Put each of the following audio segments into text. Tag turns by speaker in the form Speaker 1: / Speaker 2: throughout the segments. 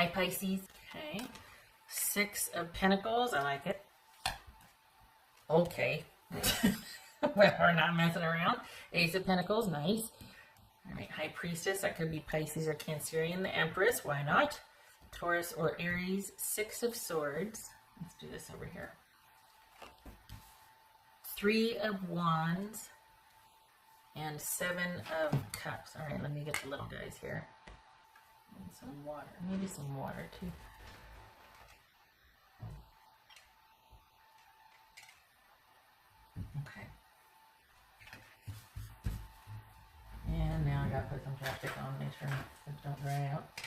Speaker 1: Hi, Pisces. Okay. 6 of Pentacles. I like it. Okay. We're not messing around. Ace of Pentacles. Nice. All right. High Priestess. That could be Pisces or Cancerian. The Empress. Why not? Taurus or Aries. 6 of Swords. Let's do this over here. 3 of Wands. And 7 of Cups. All right. Let me get the little guys here. And some water. Maybe some water too. Okay. And now I gotta put some chapstick on, make sure things don't dry out.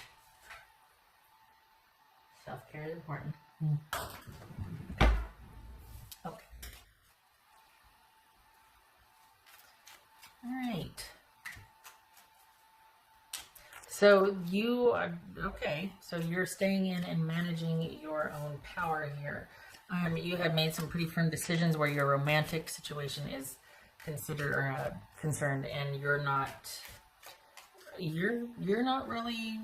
Speaker 1: Self-care is important. Okay. Alright. So you are, okay, so you're staying in and managing your own power here. You have made some pretty firm decisions where your romantic situation is considered or concerned, and you're not really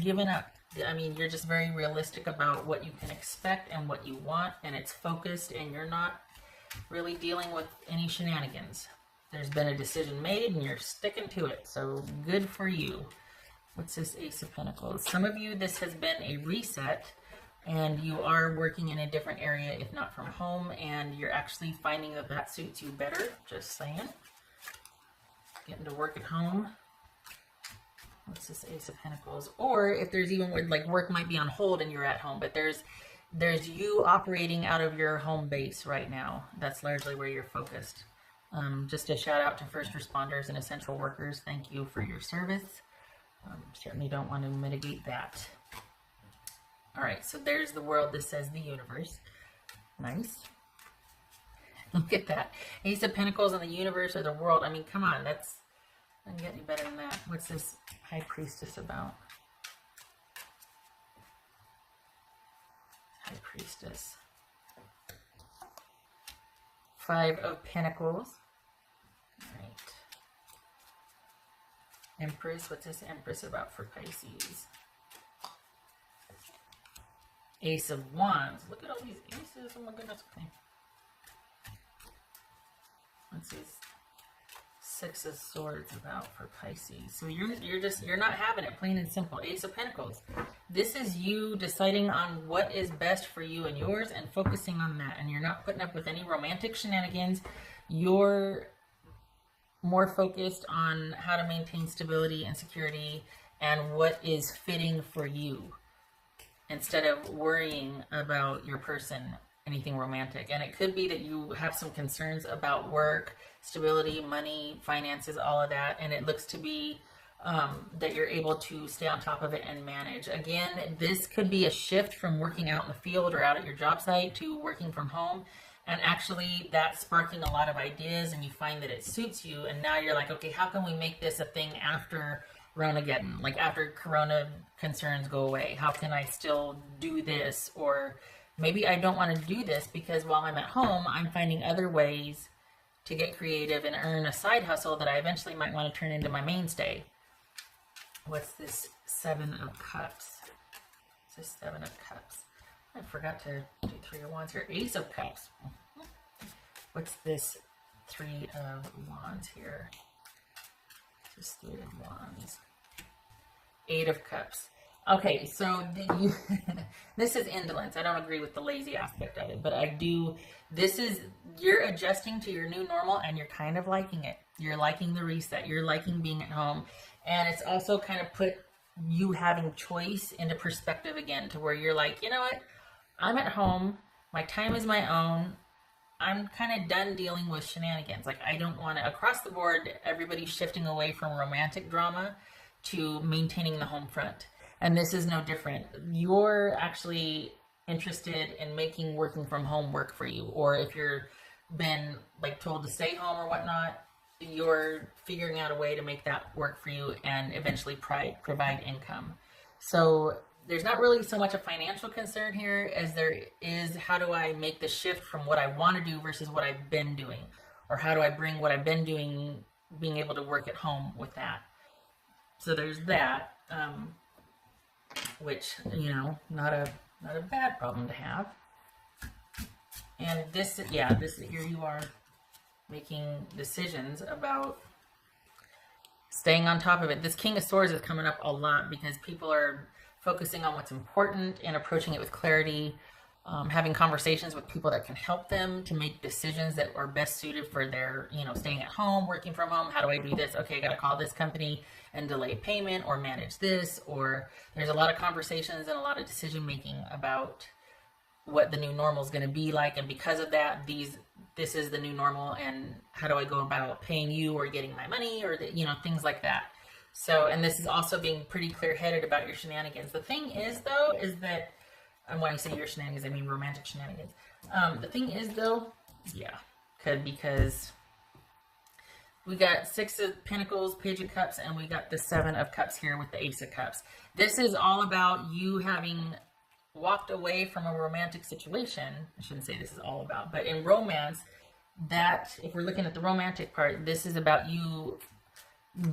Speaker 1: giving up. I mean, you're just very realistic about what you can expect and what you want, and it's focused, and you're not really dealing with any shenanigans. There's been a decision made, and you're sticking to it, so good for you. What's this Ace of Pentacles? Some of you, this has been a reset, and you are working in a different area, if not from home, and you're actually finding that that suits you better. Just saying. Getting to work at home. What's this Ace of Pentacles? Or if there's even like work might be on hold and you're at home, but there's you operating out of your home base right now. That's largely where you're focused. Just a shout out to first responders and essential workers. Thank you for your service. Certainly don't want to mitigate that. All right, so there's the world. This says the universe. Nice. Look at that. Ace of Pentacles and the universe or the world. I mean, come on. That's, I can get any better than that. What's this High Priestess about? High Priestess. 5 of Pentacles. All right. Empress. What's this Empress about for Pisces? Ace of Wands. Look at all these aces. Oh my goodness. Okay. What's this 6 of Swords about for Pisces? So you're not having it, plain and simple. Ace of Pentacles. This is you deciding on what is best for you and yours and focusing on that. And you're not putting up with any romantic shenanigans. You're more focused on how to maintain stability and security and what is fitting for you, instead of worrying about your person, anything romantic. And it could be that you have some concerns about work, stability, money, finances, all of that. And it looks to be that you're able to stay on top of it and manage. Again, this could be a shift from working out in the field or out at your job site to working from home. And actually that's sparking a lot of ideas, and you find that it suits you. And now you're like, okay, how can we make this a thing after Ronageddon, like after Corona concerns go away? How can I still do this? Or maybe I don't want to do this because while I'm at home, I'm finding other ways to get creative and earn a side hustle that I eventually might want to turn into my mainstay. What's this 7 of Cups? It's this 7 of Cups. I forgot to do 3 of Wands here. Ace of Cups. What's this 3 of Wands here? Just 3 of Wands. 8 of Cups. Okay, so this is indolence. I don't agree with the lazy aspect of it, but I do. This is, you're adjusting to your new normal and you're kind of liking it. You're liking the reset. You're liking being at home. And it's also kind of put you having choice into perspective again, to where you're like, you know what? I'm at home. My time is my own. I'm kind of done dealing with shenanigans. Like, I don't want to, across the board, everybody's shifting away from romantic drama to maintaining the home front. And this is no different. You're actually interested in making working from home work for you. Or if you're been like told to stay home or whatnot, you're figuring out a way to make that work for you and eventually provide income. So there's not really so much a financial concern here as there is, how do I make the shift from what I want to do versus what I've been doing? Or how do I bring what I've been doing, being able to work at home with that? So there's that. which, you know, not a bad problem to have. And this, yeah, this here you are making decisions about staying on top of it. This King of Swords is coming up a lot because people are focusing on what's important and approaching it with clarity, having conversations with people that can help them to make decisions that are best suited for their, you know, staying at home, working from home. How do I do this? Okay, I got to call this company and delay payment or manage this. Or there's a lot of conversations and a lot of decision making about what the new normal is going to be like. And because of that, this is the new normal. And how do I go about paying you or getting my money or, you know, things like that. So, and this is also being pretty clear-headed about your shenanigans. The thing is, though, is that, and when I say your shenanigans, I mean romantic shenanigans. The thing is, though, yeah, because we got Six of Pentacles, Page of Cups, and we got the Seven of Cups here with the Ace of Cups. This is all about you having walked away from a romantic situation. I shouldn't say this is all about, but in romance, that, if we're looking at the romantic part, this is about you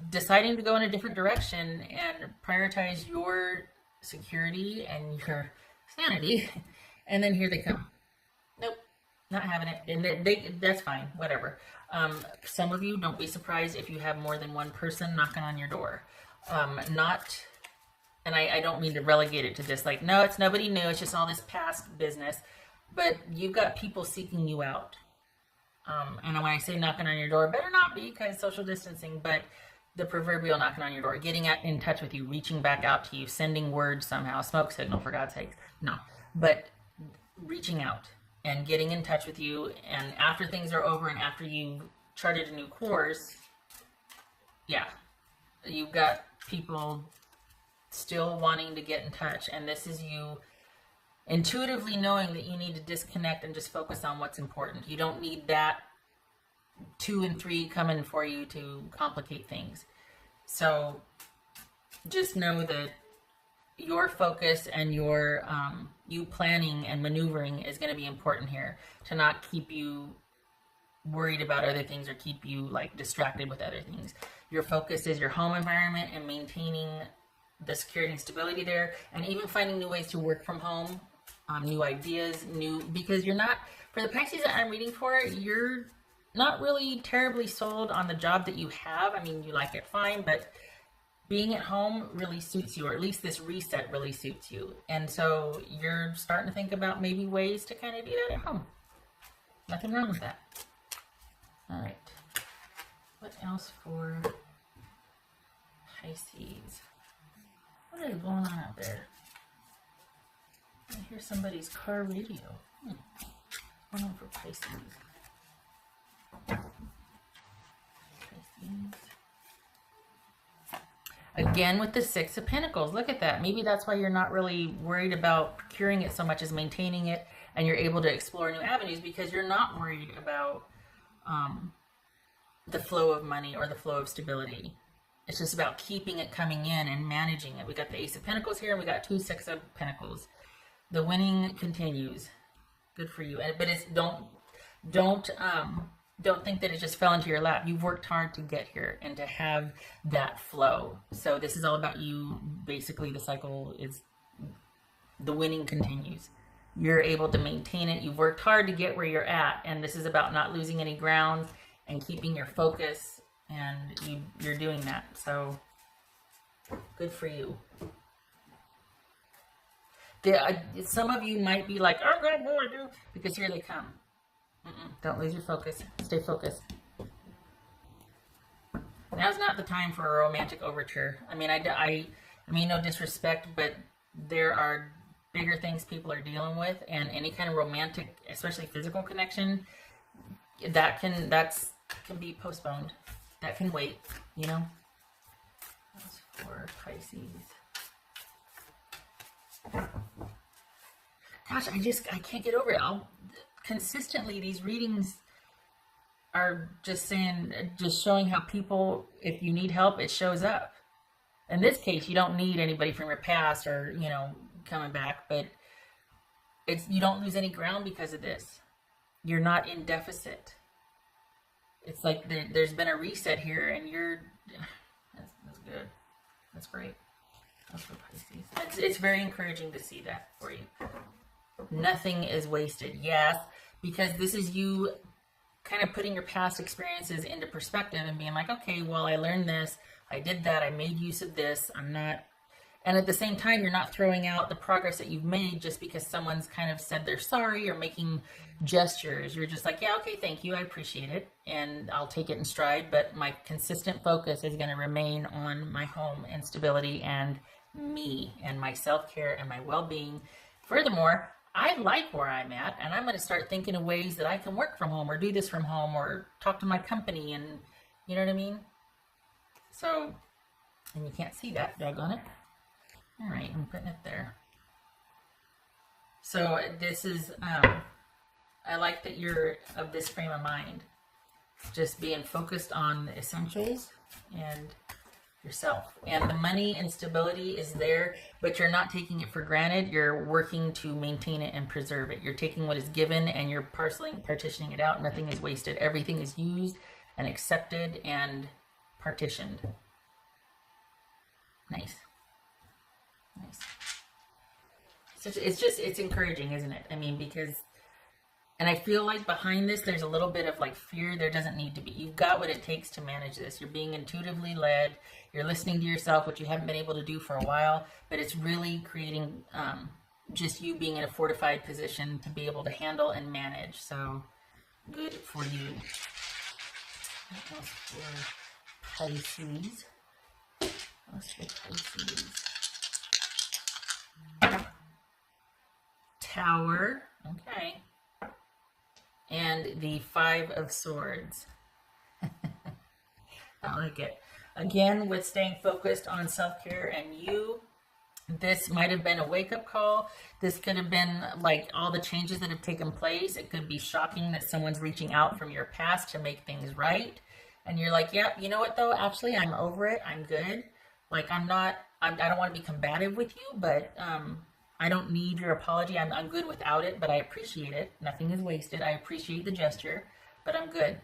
Speaker 1: deciding to go in a different direction and prioritize your security and your sanity, and then here they come. Nope, not having it. And that's fine, whatever. Some of you, don't be surprised if you have more than one person knocking on your door. And I don't mean to relegate it to just like, no, it's nobody new, it's just all this past business, but you've got people seeking you out. And when I say knocking on your door, better not be, because social distancing, but the proverbial knocking on your door, getting in touch with you, reaching back out to you, sending word somehow, smoke signal, for God's sakes. No, but reaching out and getting in touch with you. And after things are over and after you've charted a new course, yeah, you've got people still wanting to get in touch. And this is you intuitively knowing that you need to disconnect and just focus on what's important. You don't need that 2 and 3 coming for you to complicate things. So just know that your focus and your you planning and maneuvering is going to be important here, to not keep you worried about other things or keep you like distracted with other things. Your focus is your home environment and maintaining the security and stability there, and even finding new ways to work from home, new ideas, because you're not, for the Pisces that I'm reading for, you're not really terribly sold on the job that you have. I mean, you like it fine, but being at home really suits you, or at least this reset really suits you. And so you're starting to think about maybe ways to kind of do that at home. Nothing wrong with that. All right. What else for Pisces? What is going on out there? I hear somebody's car radio. What's going on for Pisces? Again with the Six of Pentacles. Look at that. Maybe that's why you're not really worried about procuring it so much as maintaining it, and you're able to explore new avenues because you're not worried about the flow of money or the flow of stability. It's just about keeping it coming in and managing it. We got the Ace of Pentacles here, and we got 2 Six of Pentacles. The winning continues. Good for you. But it's don't think that it just fell into your lap. You've worked hard to get here and to have that flow. So this is all about you. Basically, the cycle is, the winning continues. You're able to maintain it. You've worked hard to get where you're at. And this is about not losing any ground and keeping your focus. And you're doing that. So good for you. Some of you might be like, I've got more to do, because here they come. Don't lose your focus. Stay focused. Now's not the time for a romantic overture. I mean, no disrespect, but there are bigger things people are dealing with, and any kind of romantic, especially physical connection, that can be postponed. That can wait, you know. That's for Pisces. Gosh, I can't get over it. Consistently, these readings are just showing how people, if you need help, it shows up. In this case, you don't need anybody from your past or, you know, coming back, but you don't lose any ground because of this. You're not in deficit. It's like there's been a reset here, and that's good. That's great. That's for Pisces. It's very encouraging to see that for you. Nothing is wasted. Yes, because this is you kind of putting your past experiences into perspective and being like, okay, well, I learned this, I did that, I made use of this, I'm not, and at the same time, you're not throwing out the progress that you've made just because someone's kind of said they're sorry or making gestures. You're just like, yeah, okay, thank you, I appreciate it, and I'll take it in stride, but my consistent focus is going to remain on my home and stability and me and my self-care and my well-being. Furthermore, I like where I'm at, and I'm going to start thinking of ways that I can work from home or do this from home or talk to my company, and you know what I mean? So, and you can't see that, doggone it. All right, I'm putting it there. So this is, I like that you're of this frame of mind, just being focused on the essentials and yourself, and the money and stability is there, but you're not taking it for granted. You're working to maintain it and preserve it. You're taking what is given and you're partitioning it out. Nothing is wasted. Everything is used and accepted and partitioned. Nice. It's encouraging, isn't it? I mean, because, and I feel like behind this there's a little bit of like fear. There doesn't need to be. You've got what it takes to manage this. You're being intuitively led. You're listening to yourself, which you haven't been able to do for a while, but it's really creating just you being in a fortified position to be able to handle and manage. So good for you. What else for Pisces? What's for Pisces? Tower. Okay. And the Five of Swords. I like it. Again, with staying focused on self-care and you, this might have been a wake-up call. This could have been like all the changes that have taken place. It could be shocking that someone's reaching out from your past to make things right. And you're like, yep, you know what though? Actually, I'm over it. I'm good. Like, I don't want to be combative with you, but I don't need your apology. I'm good without it, but I appreciate it. Nothing is wasted. I appreciate the gesture, but I'm good.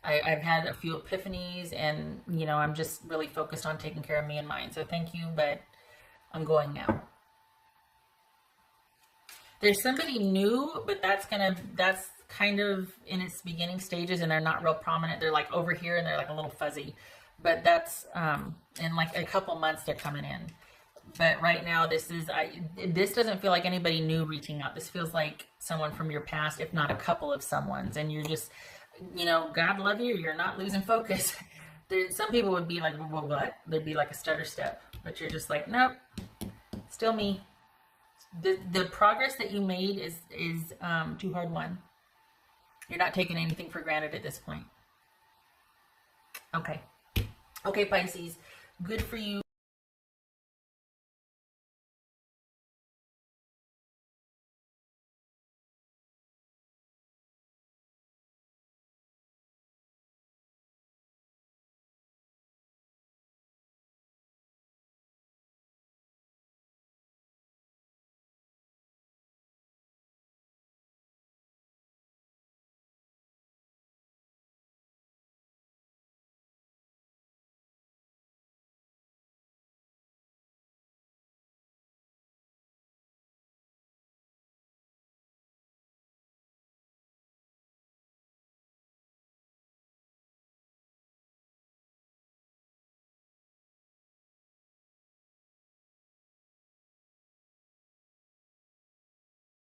Speaker 1: I've had a few epiphanies, and, you know, I'm just really focused on taking care of me and mine. So thank you, but I'm going now. There's somebody new, but that's kind of in its beginning stages, and they're not real prominent. They're like over here, and they're like a little fuzzy. But that's, in like a couple months, they're coming in. But right now, this doesn't feel like anybody new reaching out. This feels like someone from your past, if not a couple of someone's. And you're just, you know, God love you, you're not losing focus. Some people would be like, well, what? There'd be like a stutter step. But you're just like, nope, still me. The progress that you made is too hard won. You're not taking anything for granted at this point. Okay. Okay, Pisces, good for you.